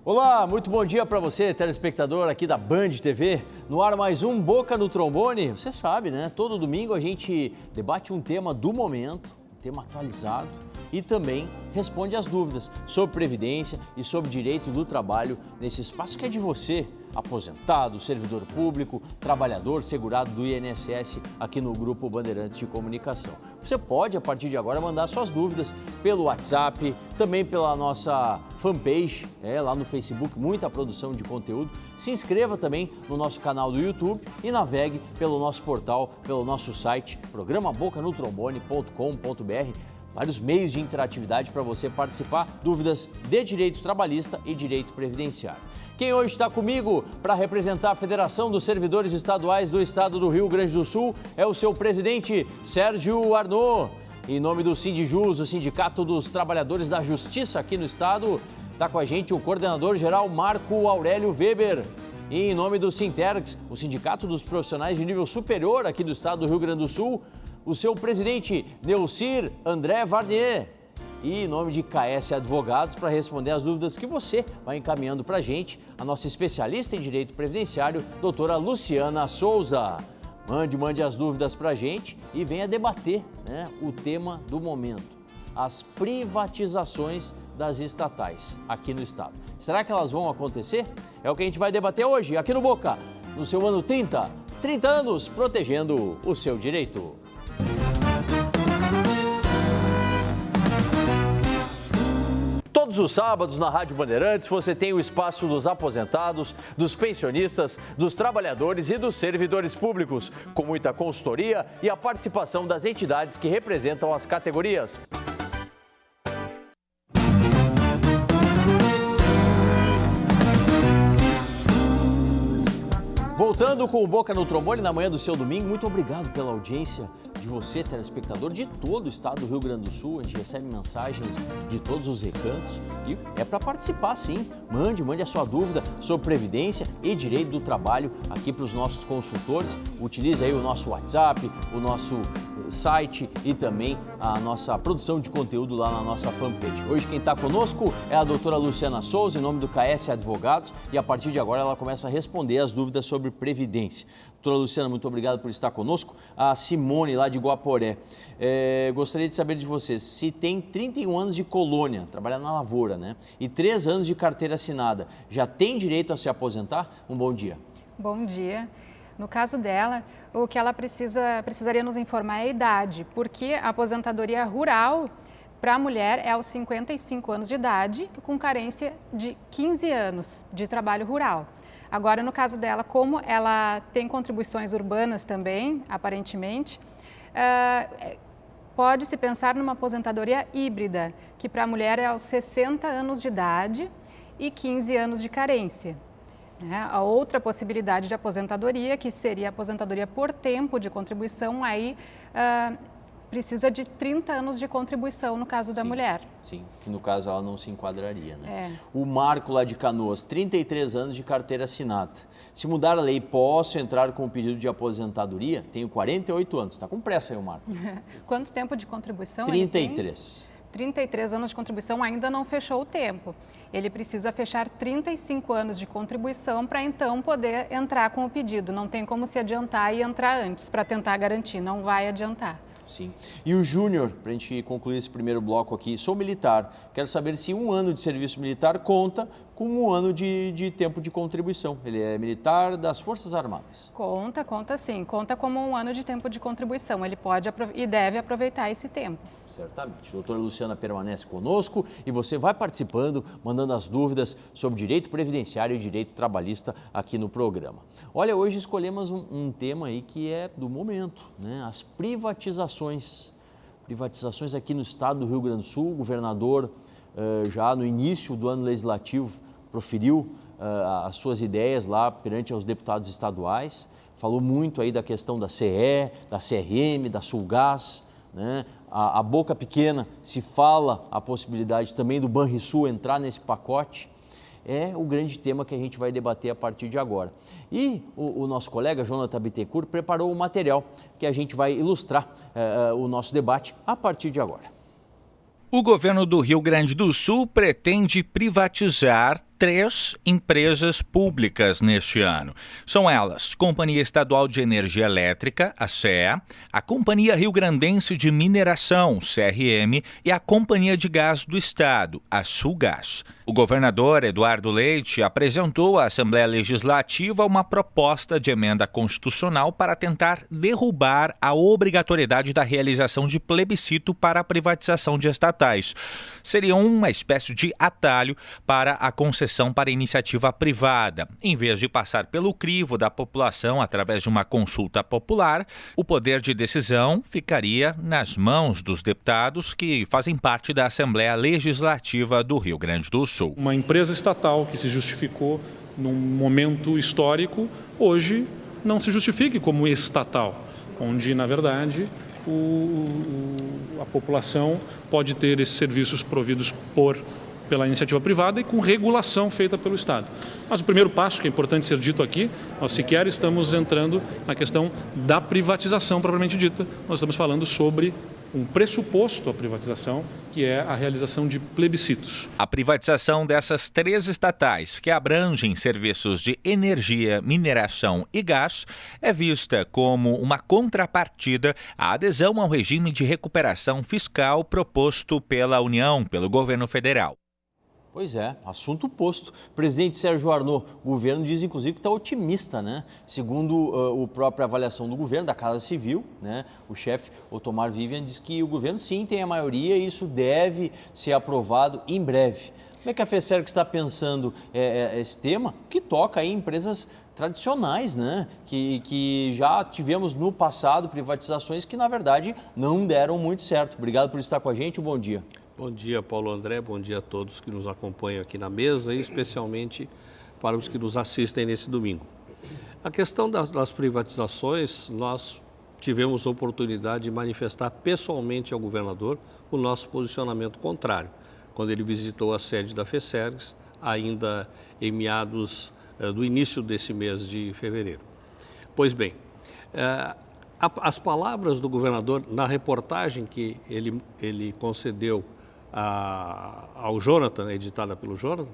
Olá, muito bom dia para você, telespectador aqui da Band TV. No ar mais um Boca no Trombone. Você sabe, né? Todo domingo a gente debate um tema do momento, um tema atualizado e também responde as dúvidas sobre previdência e sobre direito do trabalho nesse espaço que é de você, aposentado, servidor público, trabalhador segurado do INSS aqui no Grupo Bandeirantes de Comunicação. Você pode, a partir de agora, mandar suas dúvidas pelo WhatsApp, também pela nossa fanpage, lá no Facebook, muita produção de conteúdo. Se inscreva também no nosso canal do YouTube e navegue pelo nosso portal, pelo nosso site, programaBocanotrombone.com.br. Vários meios de interatividade para você participar, dúvidas de direito trabalhista e direito previdenciário. Quem hoje está comigo para representar a Federação dos Servidores Estaduais do Estado do Rio Grande do Sul é o seu presidente, Sérgio Arnaud. Em nome do Sindijus, o Sindicato dos Trabalhadores da Justiça aqui no estado, está com a gente o coordenador-geral Marco Aurélio Weber. E em nome do Sintergs, o Sindicato dos Profissionais de Nível Superior aqui do estado do Rio Grande do Sul, o seu presidente, Neucir André Varnier. E em nome de KS Advogados, para responder as dúvidas que você vai encaminhando para a gente, a nossa especialista em Direito Previdenciário, doutora Luciana Souza. Mande as dúvidas para a gente e venha debater, o tema do momento, as privatizações das estatais aqui no estado. Será que elas vão acontecer? É o que a gente vai debater hoje, aqui no Boca, no seu ano 30 anos protegendo o seu direito. Todos os sábados na Rádio Bandeirantes você tem o espaço dos aposentados, dos pensionistas, dos trabalhadores e dos servidores públicos, com muita consultoria e a participação das entidades que representam as categorias. Voltando com o Boca no Trombone na manhã do seu domingo, muito obrigado pela audiência de você, telespectador de todo o estado do Rio Grande do Sul. A gente recebe mensagens de todos os recantos e é para participar, sim. Mande a sua dúvida sobre previdência e direito do trabalho aqui para os nossos consultores. Utilize aí o nosso WhatsApp, o nosso site e também a nossa produção de conteúdo lá na nossa fanpage. Hoje quem está conosco é a doutora Luciana Souza, em nome do KS Advogados, e a partir de agora ela começa a responder as dúvidas sobre previdência. Doutora Luciana, muito obrigado por estar conosco. A Simone, lá de Guaporé, gostaria de saber de você, se tem 31 anos de colônia, trabalhando na lavoura, e 3 anos de carteira assinada, já tem direito a se aposentar? Um bom dia. Bom dia. No caso dela, o que ela precisaria nos informar é a idade, porque a aposentadoria rural para a mulher é aos 55 anos de idade, com carência de 15 anos de trabalho rural. Agora, no caso dela, como ela tem contribuições urbanas também, aparentemente, pode-se pensar numa aposentadoria híbrida, que para a mulher é aos 60 anos de idade e 15 anos de carência. A outra possibilidade de aposentadoria, que seria a aposentadoria por tempo de contribuição, aí precisa de 30 anos de contribuição no caso da mulher. Sim, que no caso ela não se enquadraria, O Marco lá de Canoas, 33 anos de carteira assinada. Se mudar a lei, posso entrar com o pedido de aposentadoria? Tenho 48 anos, está com pressa aí o Marco. Quanto tempo de contribuição? 33. 33 anos de contribuição, ainda não fechou o tempo. Ele precisa fechar 35 anos de contribuição para então poder entrar com o pedido. Não tem como se adiantar e entrar antes para tentar garantir, não vai adiantar. Sim. E o Júnior, para a gente concluir esse primeiro bloco aqui, sou militar, quero saber se 1 ano de serviço militar conta como 1 ano de tempo de contribuição. Ele é militar das Forças Armadas. Conta sim, conta como 1 ano de tempo de contribuição. Ele pode e deve aproveitar esse tempo. Certamente. A doutora Luciana permanece conosco e você vai participando, mandando as dúvidas sobre direito previdenciário e direito trabalhista aqui no programa. Olha, hoje escolhemos um tema aí que é do momento, as privatizações. Privatizações aqui no estado do Rio Grande do Sul. O governador, já no início do ano legislativo, proferiu as suas ideias lá perante aos deputados estaduais. Falou muito aí da questão da CE, da CRM, da Sulgás, A boca pequena se fala a possibilidade também do Banrisul entrar nesse pacote. É o grande tema que a gente vai debater a partir de agora. E o nosso colega, Jonathan Bittencourt, preparou um material que a gente vai ilustrar o nosso debate a partir de agora. O governo do Rio Grande do Sul pretende privatizar 3 empresas públicas neste ano. São elas: Companhia Estadual de Energia Elétrica, a CEA, a Companhia Rio-Grandense de Mineração, CRM, e a Companhia de Gás do Estado, a Sulgás. O governador Eduardo Leite apresentou à Assembleia Legislativa uma proposta de emenda constitucional para tentar derrubar a obrigatoriedade da realização de plebiscito para a privatização de estatais. Seria uma espécie de atalho para a concessão para iniciativa privada. Em vez de passar pelo crivo da população através de uma consulta popular, o poder de decisão ficaria nas mãos dos deputados que fazem parte da Assembleia Legislativa do Rio Grande do Sul. Uma empresa estatal que se justificou num momento histórico, hoje não se justifique como estatal, onde, na verdade, a população pode ter esses serviços providos pela iniciativa privada e com regulação feita pelo Estado. Mas o primeiro passo, que é importante ser dito aqui, nós sequer estamos entrando na questão da privatização propriamente dita, nós estamos falando sobre um pressuposto à privatização, que é a realização de plebiscitos. A privatização dessas 3 estatais, que abrangem serviços de energia, mineração e gás, é vista como uma contrapartida à adesão ao regime de recuperação fiscal proposto pela União, pelo governo federal. Pois é, assunto posto. Presidente Sérgio Arnaud, o governo diz inclusive que está otimista, né? Segundo a própria avaliação do governo, da Casa Civil, né? O chefe Otomar Vivian diz que o governo sim tem a maioria e isso deve ser aprovado em breve. Como é que a FESERG está pensando esse tema que toca aí empresas tradicionais, né? Que já tivemos no passado privatizações que na verdade não deram muito certo. Obrigado por estar com a gente, um bom dia. Bom dia, Paulo André, bom dia a todos que nos acompanham aqui na mesa e especialmente para os que nos assistem nesse domingo. A questão das privatizações, nós tivemos a oportunidade de manifestar pessoalmente ao governador o nosso posicionamento contrário, quando ele visitou a sede da FESERG, ainda em meados do início desse mês de fevereiro. Pois bem, as palavras do governador na reportagem que ele concedeu ao Jonathan, editada pelo Jonathan,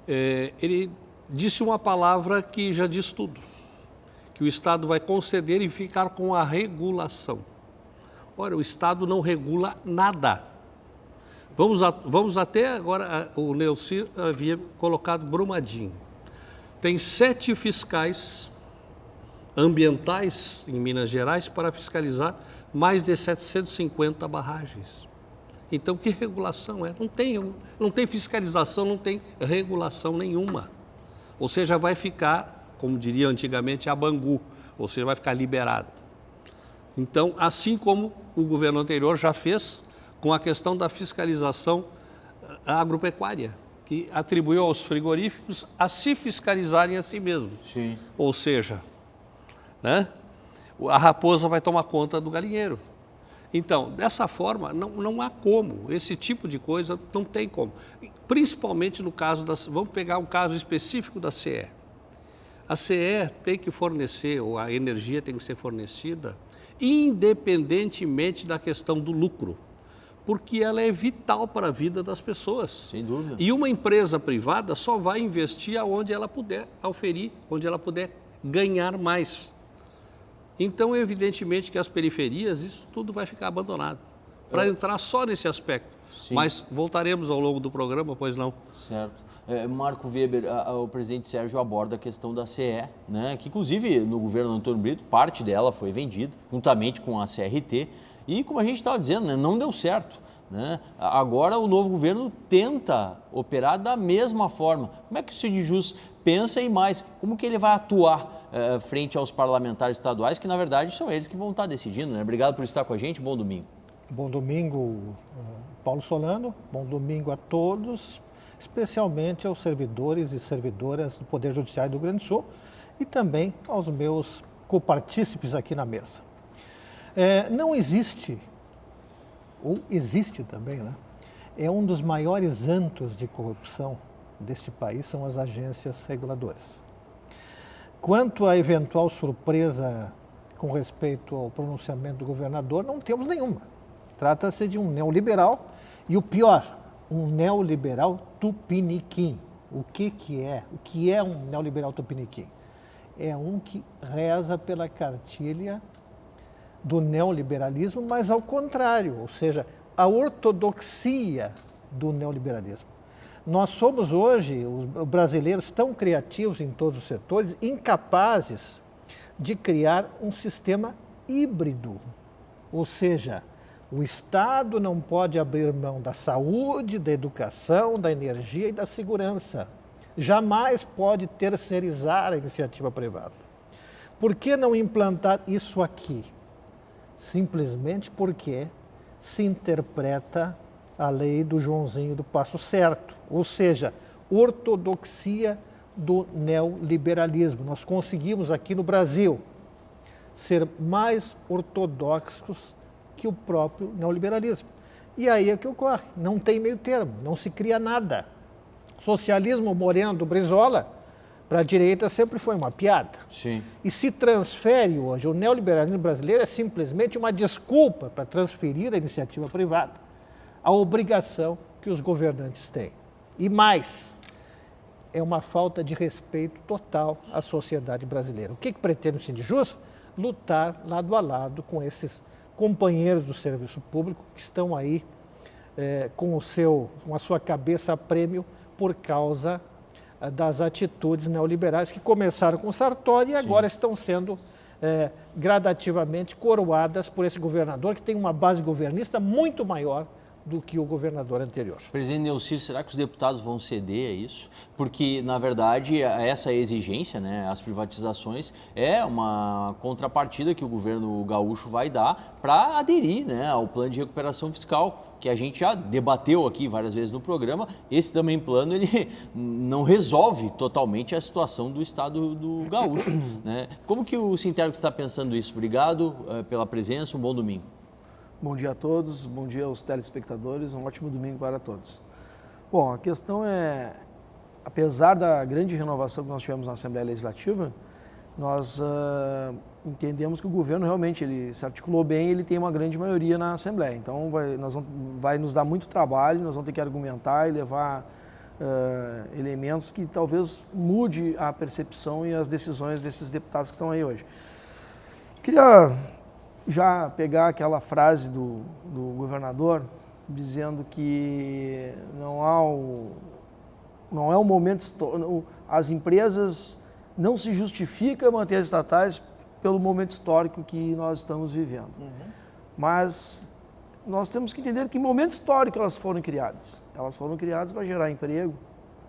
ele disse uma palavra que já diz tudo, que o Estado vai conceder e ficar com a regulação. Ora, o Estado não regula nada. Vamos até agora, o Neuci havia colocado Brumadinho. Tem 7 fiscais ambientais em Minas Gerais para fiscalizar mais de 750 barragens. Então, que regulação é? Não tem fiscalização, não tem regulação nenhuma. Ou seja, vai ficar, como diria antigamente, a Bangu, ou seja, vai ficar liberado. Então, assim como o governo anterior já fez com a questão da fiscalização agropecuária, que atribuiu aos frigoríficos a se fiscalizarem a si mesmos. Sim. Ou seja, né, a raposa vai tomar conta do galinheiro. Então, dessa forma, não há como. Esse tipo de coisa não tem como. Principalmente no caso vamos pegar um caso específico da CE. A CE tem que fornecer, ou a energia tem que ser fornecida, independentemente da questão do lucro, porque ela é vital para a vida das pessoas. Sem dúvida. E uma empresa privada só vai investir aonde ela puder auferir, onde ela puder ganhar mais. Então, evidentemente que as periferias, isso tudo vai ficar abandonado. Para entrar só nesse aspecto. Sim. Mas voltaremos ao longo do programa, pois não? Certo. Marco Weber, o presidente Sérgio aborda a questão da CE, né? Que inclusive no governo Antônio Brito, parte dela foi vendida, juntamente com a CRT, e como a gente estava dizendo, né, não deu certo. Né? Agora o novo governo tenta operar da mesma forma. Como é que o Sindijuss pensa e mais, como que ele vai atuar frente aos parlamentares estaduais, que na verdade são eles que vão estar decidindo, né? Obrigado por estar com a gente, bom domingo. Bom domingo, Paulo Solano, bom domingo a todos, especialmente aos servidores e servidoras do Poder Judiciário do Rio Grande do Sul e também aos meus copartícipes aqui na mesa. Não existe, ou existe também, né? É um dos maiores antros de corrupção deste país, são as agências reguladoras. Quanto à eventual surpresa com respeito ao pronunciamento do governador, não temos nenhuma. Trata-se de um neoliberal e o pior, um neoliberal tupiniquim. o que é um neoliberal tupiniquim? É um que reza pela cartilha do neoliberalismo, mas ao contrário, ou seja, a ortodoxia do neoliberalismo. Nós somos hoje, os brasileiros tão criativos em todos os setores, incapazes de criar um sistema híbrido, ou seja, o Estado não pode abrir mão da saúde, da educação, da energia e da segurança. Jamais pode terceirizar a iniciativa privada. Por que não implantar isso aqui? Simplesmente porque se interpreta a lei do Joãozinho do Passo Certo, ou seja, ortodoxia do neoliberalismo. Nós conseguimos aqui no Brasil ser mais ortodoxos que o próprio neoliberalismo. E aí é que ocorre, não tem meio termo, não se cria nada. Socialismo moreno do Brizola, para a direita sempre foi uma piada. Sim. E se transfere hoje, o neoliberalismo brasileiro é simplesmente uma desculpa para transferir a iniciativa privada, a obrigação que os governantes têm. E mais, é uma falta de respeito total à sociedade brasileira. O que pretende o Sindijus? Lutar lado a lado com esses companheiros do serviço público que estão aí com a sua cabeça a prêmio por causa das atitudes neoliberais que começaram com Sartori e agora estão sendo gradativamente coroadas por esse governador que tem uma base governista muito maior do que o governador anterior. Presidente Neucir, será que os deputados vão ceder a isso? Porque, na verdade, essa exigência, né, as privatizações, é uma contrapartida que o governo gaúcho vai dar para aderir, né, ao plano de recuperação fiscal, que a gente já debateu aqui várias vezes no programa. Esse também plano, ele não resolve totalmente a situação do estado do gaúcho, né? Como que o Sintergs está pensando isso? Obrigado pela presença, um bom domingo. Bom dia a todos, bom dia aos telespectadores, um ótimo domingo para todos. Bom, a questão é, apesar da grande renovação que nós tivemos na Assembleia Legislativa, nós entendemos que o governo realmente ele se articulou bem, ele tem uma grande maioria na Assembleia. Então vai nos dar muito trabalho, nós vamos ter que argumentar e levar elementos que talvez mude a percepção e as decisões desses deputados que estão aí hoje. Queria já pegar aquela frase do governador dizendo que não é o momento, as empresas não se justifica manter as estatais pelo momento histórico que nós estamos vivendo. Mas nós temos que entender que em momento histórico elas foram criadas. Elas foram criadas para gerar emprego,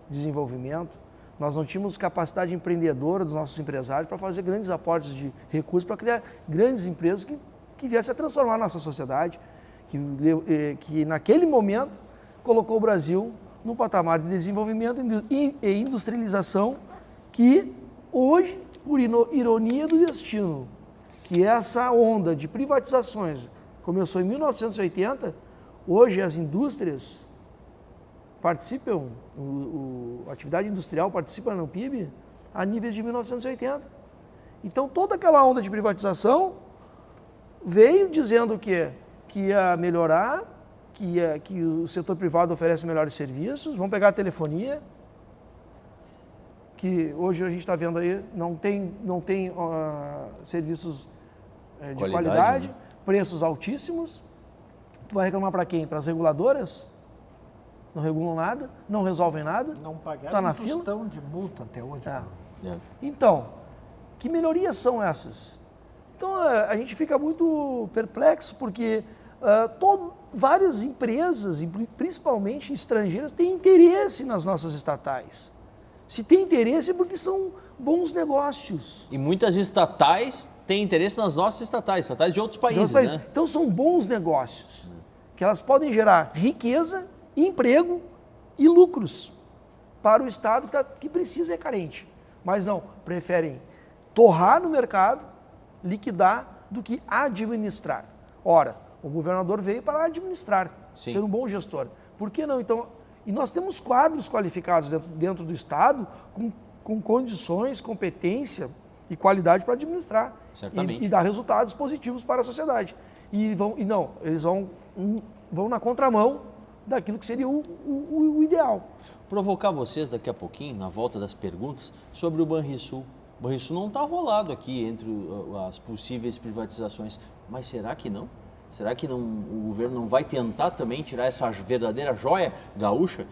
desenvolvimento. Nós não tínhamos capacidade empreendedora dos nossos empresários para fazer grandes aportes de recursos para criar grandes empresas que viessem a transformar a nossa sociedade, que naquele momento colocou o Brasil num patamar de desenvolvimento e industrialização que hoje, por ironia do destino, que essa onda de privatizações começou em 1980, hoje as indústrias participam, a atividade industrial participa no PIB a níveis de 1980. Então toda aquela onda de privatização veio dizendo que ia melhorar, que o setor privado oferece melhores serviços, vamos pegar a telefonia, que hoje a gente está vendo aí, não tem serviços de qualidade, né? Preços altíssimos. Tu vai reclamar para quem? Para as reguladoras? Não regulam nada, não resolvem nada. Não pagaram tá na fila? tostão de multa até hoje. Então, que melhorias são essas? Então, a gente fica muito perplexo porque várias empresas, principalmente estrangeiras, têm interesse nas nossas estatais. Se tem interesse é porque são bons negócios. E muitas estatais têm interesse nas nossas estatais de outros países, né? Então são bons negócios, que elas podem gerar riqueza, emprego e lucros para o Estado que precisa e é carente. Mas não, preferem torrar no mercado, liquidar, do que administrar. Ora, o governador veio para administrar, ser um bom gestor. Por que não, então? E nós temos quadros qualificados dentro do Estado com condições, competência e qualidade para administrar. Certamente. E dar resultados positivos para a sociedade. Eles vão na contramão daquilo que seria o ideal. Provocar vocês daqui a pouquinho, na volta das perguntas, sobre o Banrisul. O Banrisul não está rolado aqui entre as possíveis privatizações, mas será que não? Será que o governo não vai tentar também tirar essa verdadeira joia gaúcha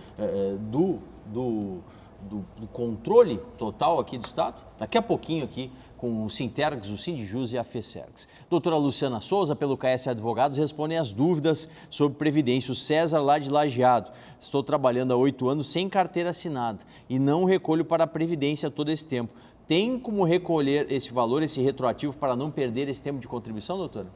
do controle total aqui do Estado? Daqui a pouquinho aqui com o Sintergs, o Sindijus e a FESERGS. Doutora Luciana Souza, pelo KS Advogados, responde às dúvidas sobre Previdência. O César, lá de Lajeado. Estou trabalhando há 8 anos sem carteira assinada e não recolho para a Previdência todo esse tempo. Tem como recolher esse valor, esse retroativo, para não perder esse tempo de contribuição, doutora?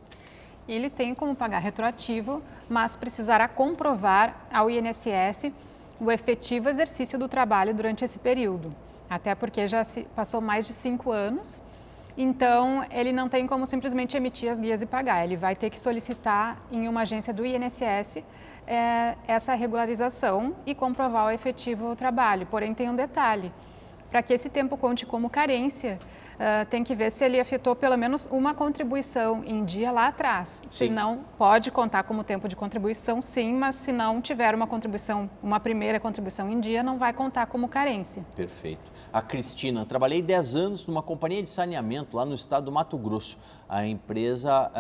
Ele tem como pagar retroativo, mas precisará comprovar ao INSS o efetivo exercício do trabalho durante esse período. Até porque já se passou mais de 5 anos, então ele não tem como simplesmente emitir as guias e pagar. Ele vai ter que solicitar em uma agência do INSS essa regularização e comprovar o efetivo trabalho. Porém, tem um detalhe: para que esse tempo conte como carência, tem que ver se ele efetuou pelo menos uma contribuição em dia lá atrás. Sim. Se não, pode contar como tempo de contribuição, sim, mas se não tiver uma primeira contribuição em dia, não vai contar como carência. Perfeito. A Cristina, trabalhei 10 anos numa companhia de saneamento lá no estado do Mato Grosso. A empresa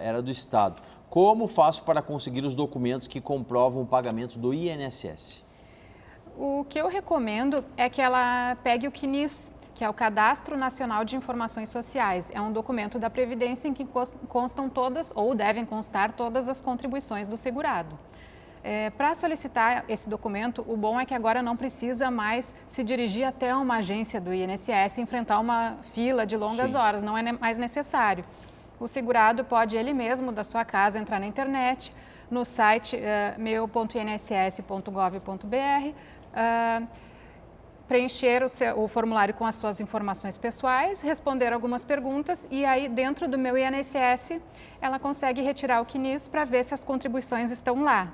era do estado. Como faço para conseguir os documentos que comprovam o pagamento do INSS? O que eu recomendo é que ela pegue o CNIS, que é o Cadastro Nacional de Informações Sociais. É um documento da Previdência em que constam todas, ou devem constar, todas as contribuições do segurado. Para solicitar esse documento, o bom é que agora não precisa mais se dirigir até uma agência do INSS e enfrentar uma fila de longas horas, não é mais necessário. O segurado pode ele mesmo, da sua casa, entrar na internet, no site meu.inss.gov.br, preencher o formulário com as suas informações pessoais, responder algumas perguntas e aí dentro do meu INSS ela consegue retirar o CNIS para ver se as contribuições estão lá.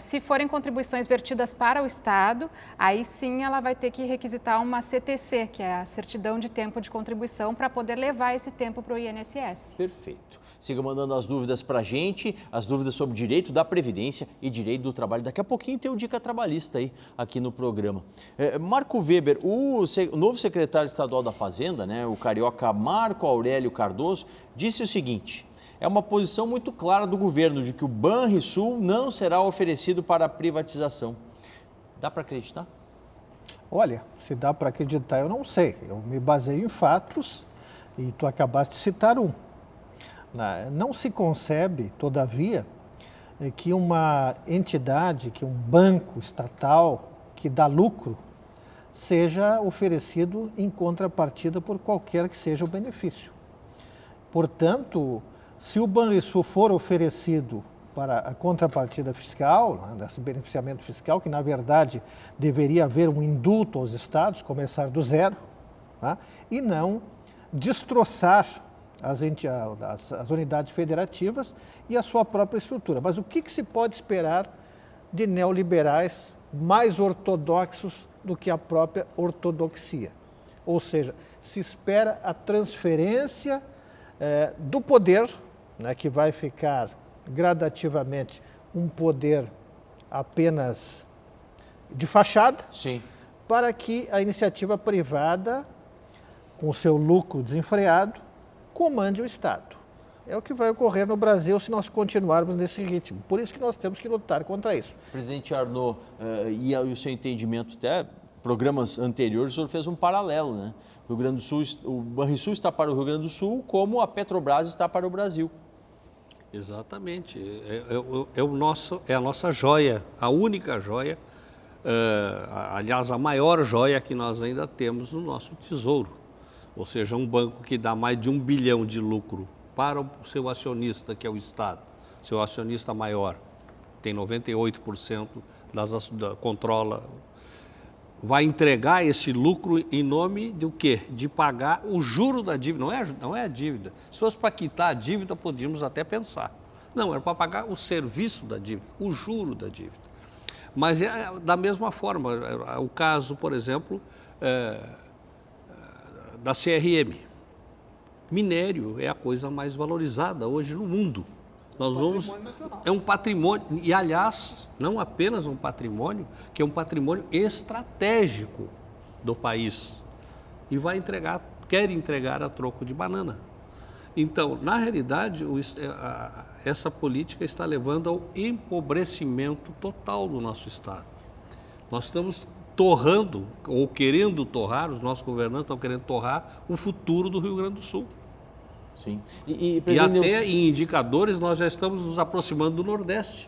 Se forem contribuições vertidas para o Estado, aí sim ela vai ter que requisitar uma CTC, que é a Certidão de Tempo de Contribuição, para poder levar esse tempo para o INSS. Perfeito. Siga mandando as dúvidas para a gente, as dúvidas sobre direito da Previdência e direito do trabalho. Daqui a pouquinho tem o Dica Trabalhista aí, aqui no programa. Marco Weber, o novo secretário estadual da Fazenda, o carioca Marco Aurélio Cardoso, disse o seguinte: é uma posição muito clara do governo de que o Banrisul não será oferecido para a privatização. Dá para acreditar? Olha, se dá para acreditar, eu não sei. Eu me baseio em fatos e tu acabaste de citar um. Não se concebe, todavia, que uma entidade, que um banco estatal que dá lucro, seja oferecido em contrapartida por qualquer que seja o benefício. Portanto, se o Banrisul for oferecido para a contrapartida fiscal, desse beneficiamento fiscal, que na verdade deveria haver um indulto aos estados, começar do zero, e não destroçar as unidades federativas e a sua própria estrutura. Mas o que se pode esperar de neoliberais mais ortodoxos do que a própria ortodoxia? Ou seja, se espera a transferência do poder, que vai ficar gradativamente um poder apenas de fachada, Sim. para que a iniciativa privada, com o seu lucro desenfreado, comande o Estado. É o que vai ocorrer no Brasil se nós continuarmos nesse ritmo. Por isso que nós temos que lutar contra isso. Presidente Arnaud, e o seu entendimento, até programas anteriores, o senhor fez um paralelo, né? O Rio Grande do Sul, o Banrisul está para o Rio Grande do Sul, como a Petrobras está para o Brasil. Exatamente. É a nossa joia, a única joia, aliás, a maior joia que nós ainda temos no nosso tesouro. Ou seja, um banco que dá mais de 1 bilhão de lucro para o seu acionista, que é o Estado, seu acionista maior, tem 98% controla, vai entregar esse lucro em nome do quê? De pagar o juro da dívida, não é a dívida. Se fosse para quitar a dívida, podíamos até pensar. Não, era para pagar o serviço da dívida, o juro da dívida. Mas da mesma forma, o caso, por exemplo, da CRM. Minério é a coisa mais valorizada hoje no mundo. Nós vamos... É um patrimônio, e aliás, não apenas um patrimônio, que é um patrimônio estratégico do país. E quer entregar a troco de banana. Então, na realidade, essa política está levando ao empobrecimento total do nosso Estado. Nós estamos torrando, ou querendo torrar, os nossos governantes estão querendo torrar o futuro do Rio Grande do Sul. Sim. E até em indicadores nós já estamos nos aproximando do Nordeste.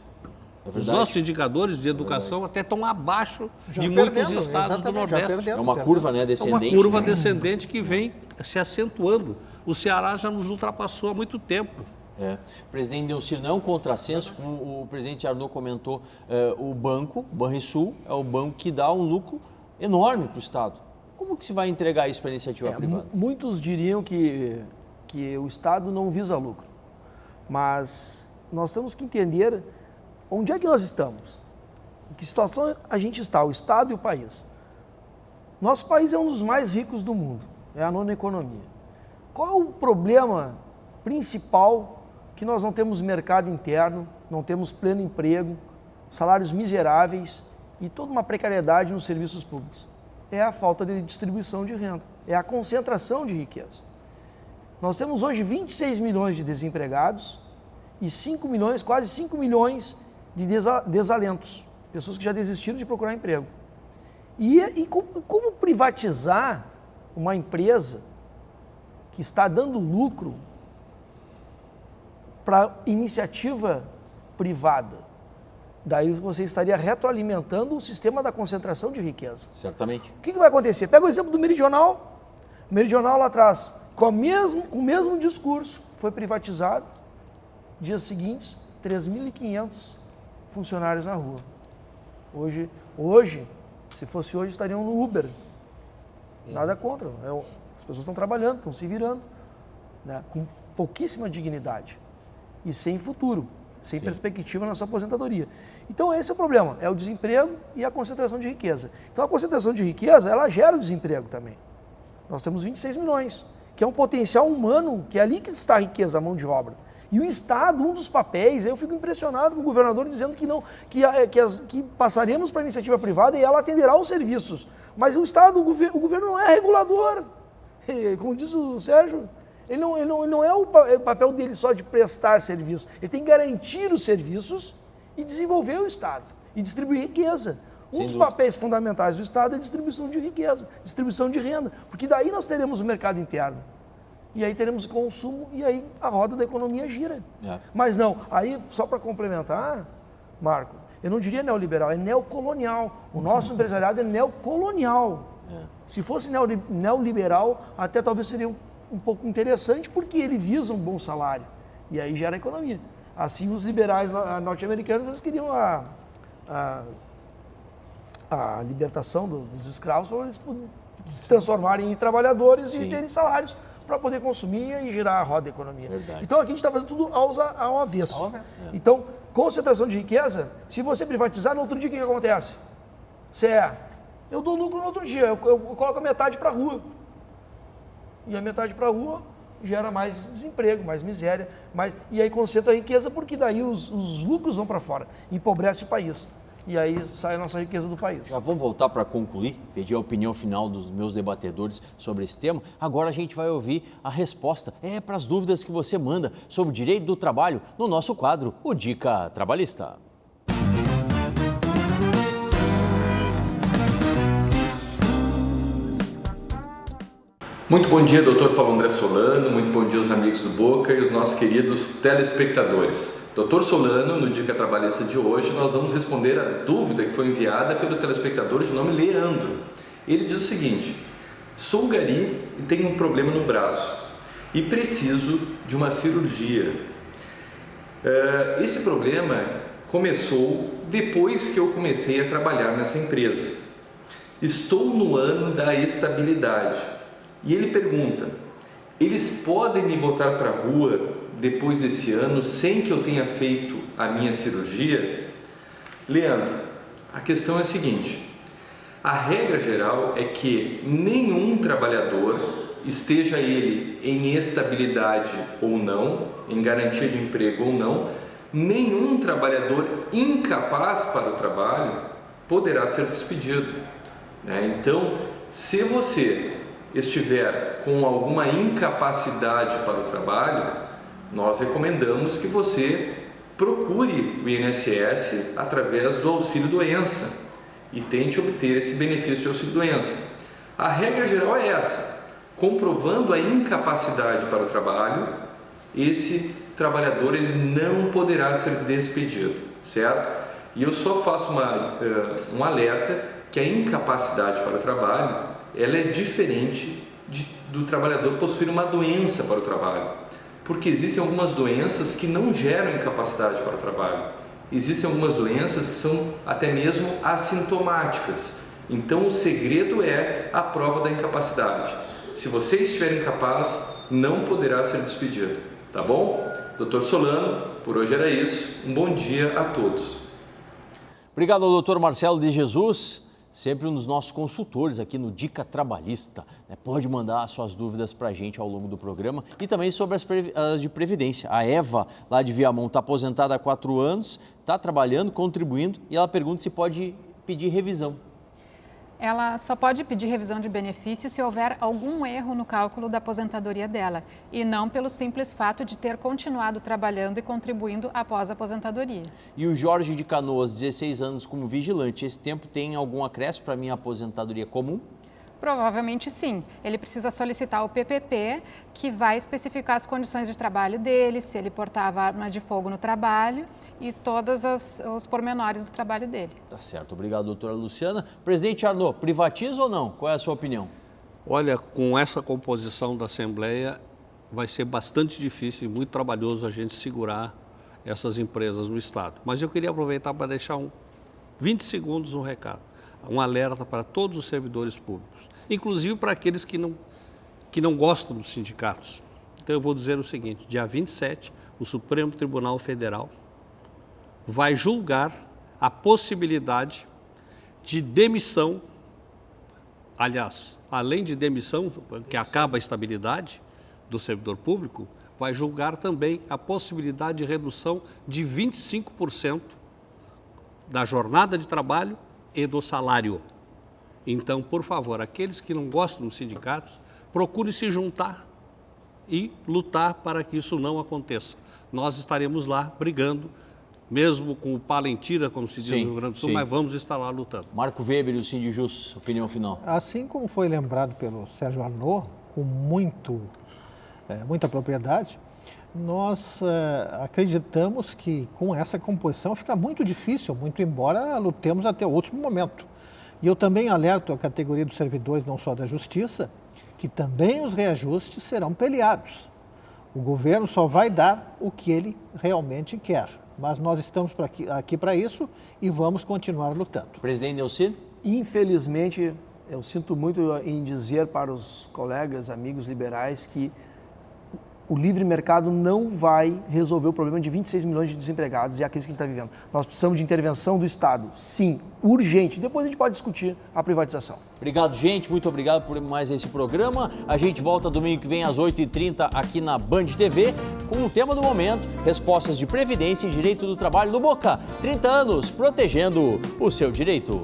Os nossos indicadores de educação até estão abaixo de muitos estados do Nordeste. É uma curva, né, descendente. É uma curva descendente que vem se acentuando. O Ceará já nos ultrapassou há muito tempo. Presidente Delcir, não é um contrassenso, como o presidente Arnaud comentou, o Banrisul é o banco que dá um lucro enorme para o Estado. Como que se vai entregar isso para a iniciativa privada? Muitos diriam que o Estado não visa lucro, mas nós temos que entender onde é que nós estamos, em que situação a gente está, o Estado e o país. Nosso país é um dos mais ricos do mundo, é a nona economia. Qual é o problema principal que nós não temos mercado interno, não temos pleno emprego, salários miseráveis e toda uma precariedade nos serviços públicos? É a falta de distribuição de renda, é a concentração de riqueza. Nós temos hoje 26 milhões de desempregados e 5 milhões, quase 5 milhões de desalentos, pessoas que já desistiram de procurar emprego. E como privatizar uma empresa que está dando lucro para iniciativa privada? Daí você estaria retroalimentando o sistema da concentração de riqueza. Certamente. O que vai acontecer? Pega o exemplo do Meridional. O Meridional lá atrás, com o mesmo discurso, foi privatizado. Dias seguintes, 3.500 funcionários na rua. Hoje, se fosse hoje, estariam no Uber. Nada contra. As pessoas estão trabalhando, estão se virando, né, com pouquíssima dignidade e sem futuro, sem perspectiva na sua aposentadoria. Então esse é o problema, é o desemprego e a concentração de riqueza. Então a concentração de riqueza, ela gera o desemprego também. Nós temos 26 milhões, que é um potencial humano, que é ali que está a riqueza, a mão de obra. E o Estado, um dos papéis, eu fico impressionado com o governador dizendo que não, que passaremos para a iniciativa privada e ela atenderá os serviços. Mas o Estado, o governo não é regulador. Como diz o Sérgio, ele não é o papel dele só de prestar serviço. Ele tem que garantir os serviços e desenvolver o Estado e distribuir riqueza. Um dos papéis fundamentais do Estado é a distribuição de riqueza, distribuição de renda, porque daí nós teremos o mercado interno. E aí teremos o consumo e aí a roda da economia gira. Mas não, aí só para complementar, Marco, eu não diria neoliberal, é neocolonial. O nosso empresariado é neocolonial. Se fosse neoliberal, até talvez seria um pouco interessante, porque ele visa um bom salário. E aí gera economia. Assim, os liberais norte-americanos, eles queriam a libertação dos escravos para eles se transformarem em trabalhadores e terem salários para poder consumir e girar a roda da economia. Verdade. Então aqui a gente está fazendo tudo ao avesso. Então, concentração de riqueza, se você privatizar, no outro dia o que acontece? Eu dou lucro no outro dia, eu coloco a metade para a rua. E a metade para a rua gera mais desemprego, mais miséria, e aí concentra a riqueza, porque daí os lucros vão para fora, empobrece o país. E aí sai a nossa riqueza do país. Já vamos voltar para concluir, pedir a opinião final dos meus debatedores sobre esse tema. Agora a gente vai ouvir a resposta para as dúvidas que você manda sobre o direito do trabalho no nosso quadro, o Dica Trabalhista. Muito bom dia, Dr. Paulo André Solano, muito bom dia aos amigos do Boca e os nossos queridos telespectadores. Dr. Solano, no Dica Trabalhista de hoje, nós vamos responder a dúvida que foi enviada pelo telespectador de nome Leandro. Ele diz o seguinte: sou gari e tenho um problema no braço e preciso de uma cirurgia. Esse problema começou depois que eu comecei a trabalhar nessa empresa. Estou no ano da estabilidade. E ele pergunta: eles podem me botar para a rua depois desse ano sem que eu tenha feito a minha cirurgia? Leandro, a questão é a seguinte: a regra geral é que nenhum trabalhador esteja ele em estabilidade ou não, em garantia de emprego ou não, nenhum trabalhador incapaz para o trabalho poderá ser despedido, né? Então, se você estiver com alguma incapacidade para o trabalho, nós recomendamos que você procure o INSS através do auxílio-doença e tente obter esse benefício de auxílio-doença. A regra geral é essa: comprovando a incapacidade para o trabalho, esse trabalhador ele não poderá ser despedido, certo? E eu só faço um alerta que a incapacidade para o trabalho ela é diferente do trabalhador possuir uma doença para o trabalho, porque existem algumas doenças que não geram incapacidade para o trabalho. Existem algumas doenças que são até mesmo assintomáticas. Então o segredo é a prova da incapacidade. Se você estiver incapaz, não poderá ser despedido, tá bom? Dr. Solano, por hoje era isso. Um bom dia a todos. Obrigado ao Dr. Marcelo de Jesus, sempre um dos nossos consultores aqui no Dica Trabalhista. Pode mandar suas dúvidas para a gente ao longo do programa e também sobre as de Previdência. A Eva, lá de Viamão, está aposentada há 4 anos, está trabalhando, contribuindo e ela pergunta se pode pedir revisão. Ela só pode pedir revisão de benefício se houver algum erro no cálculo da aposentadoria dela e não pelo simples fato de ter continuado trabalhando e contribuindo após a aposentadoria. E o Jorge de Canoas, 16 anos como vigilante, esse tempo tem algum acréscimo para a minha aposentadoria comum? Provavelmente sim. Ele precisa solicitar o PPP, que vai especificar as condições de trabalho dele, se ele portava arma de fogo no trabalho e todos os pormenores do trabalho dele. Tá certo. Obrigado, doutora Luciana. Presidente Arnaud, privatiza ou não? Qual é a sua opinião? Olha, com essa composição da Assembleia, vai ser bastante difícil e muito trabalhoso a gente segurar essas empresas no Estado. Mas eu queria aproveitar para deixar 20 segundos um recado, um alerta para todos os servidores públicos, inclusive para aqueles que não gostam dos sindicatos. Então eu vou dizer o seguinte: dia 27, o Supremo Tribunal Federal vai julgar a possibilidade de demissão, aliás, além de demissão, que acaba a estabilidade do servidor público, vai julgar também a possibilidade de redução de 25% da jornada de trabalho e do salário. Então, por favor, aqueles que não gostam dos sindicatos, procurem se juntar e lutar para que isso não aconteça. Nós estaremos lá brigando, mesmo com o pá lentira, como se diz no Rio Grande do Sul, mas vamos estar lá lutando. Marco Weber e o Sindijus, opinião final. Assim como foi lembrado pelo Sérgio Arnaud, com muita propriedade, nós acreditamos que com essa composição fica muito difícil, muito embora lutemos até o último momento. E eu também alerto a categoria dos servidores, não só da Justiça, que também os reajustes serão peleados. O governo só vai dar o que ele realmente quer, mas nós estamos aqui para isso e vamos continuar lutando. Presidente Neuci? Infelizmente, eu sinto muito em dizer para os colegas, amigos liberais, que o livre mercado não vai resolver o problema de 26 milhões de desempregados e a crise que a gente está vivendo. Nós precisamos de intervenção do Estado, sim, urgente. Depois a gente pode discutir a privatização. Obrigado, gente. Muito obrigado por mais esse programa. A gente volta domingo que vem às 8h30 aqui na Band TV com o tema do momento: respostas de Previdência e Direito do Trabalho no Boca. 30 anos protegendo o seu direito.